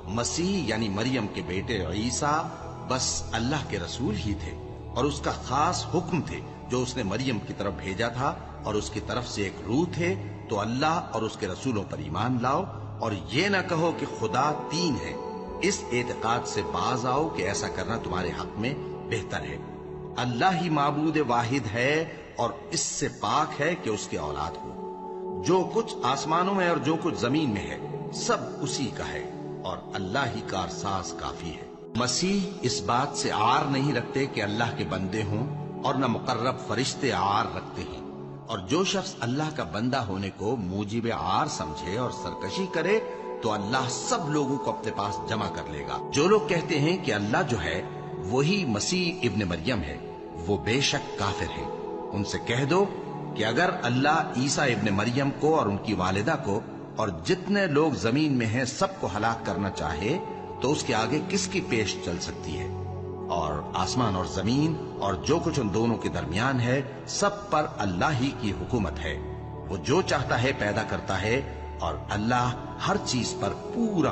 مسیح یعنی مریم کے بیٹے عیسیٰ بس اللہ کے رسول ہی تھے اور اس کا خاص حکم تھے جو اس نے مریم کی طرف بھیجا تھا، اور اس کی طرف سے ایک روح تھے۔ تو اللہ اور اس کے رسولوں پر ایمان لاؤ اور یہ نہ کہو کہ خدا تین ہے، اس اعتقاد سے باز آؤ کہ ایسا کرنا تمہارے حق میں بہتر ہے۔ اللہ ہی معبود واحد ہے اور اس سے پاک ہے کہ اس کی اولاد ہو۔ جو کچھ آسمانوں میں اور جو کچھ زمین میں ہے سب اسی کا ہے، اور اللہ ہی کارساز کافی ہے۔ مسیح اس بات سے عار نہیں رکھتے کہ اللہ کے بندے ہوں، اور نہ مقرب فرشتے عار رکھتے ہیں، اور جو شخص اللہ کا بندہ ہونے کو موجب عار سمجھے اور سرکشی کرے تو اللہ سب لوگوں کو اپنے پاس جمع کر لے گا۔ جو لوگ کہتے ہیں کہ اللہ جو ہے وہی مسیح ابن مریم ہے، وہ بے شک کافر ہیں۔ ان سے کہہ دو کہ اگر اللہ عیسیٰ ابن مریم کو اور ان کی والدہ کو اور جتنے لوگ زمین میں ہیں سب کو ہلاک کرنا چاہے تو اس کے آگے کس کی پیش چل سکتی ہے؟ اور آسمان اور زمین اور جو کچھ ان دونوں کے درمیان ہے سب پر اللہ ہی کی حکومت ہے۔ وہ جو چاہتا ہے پیدا کرتا ہے، اور اللہ ہر چیز پر پورا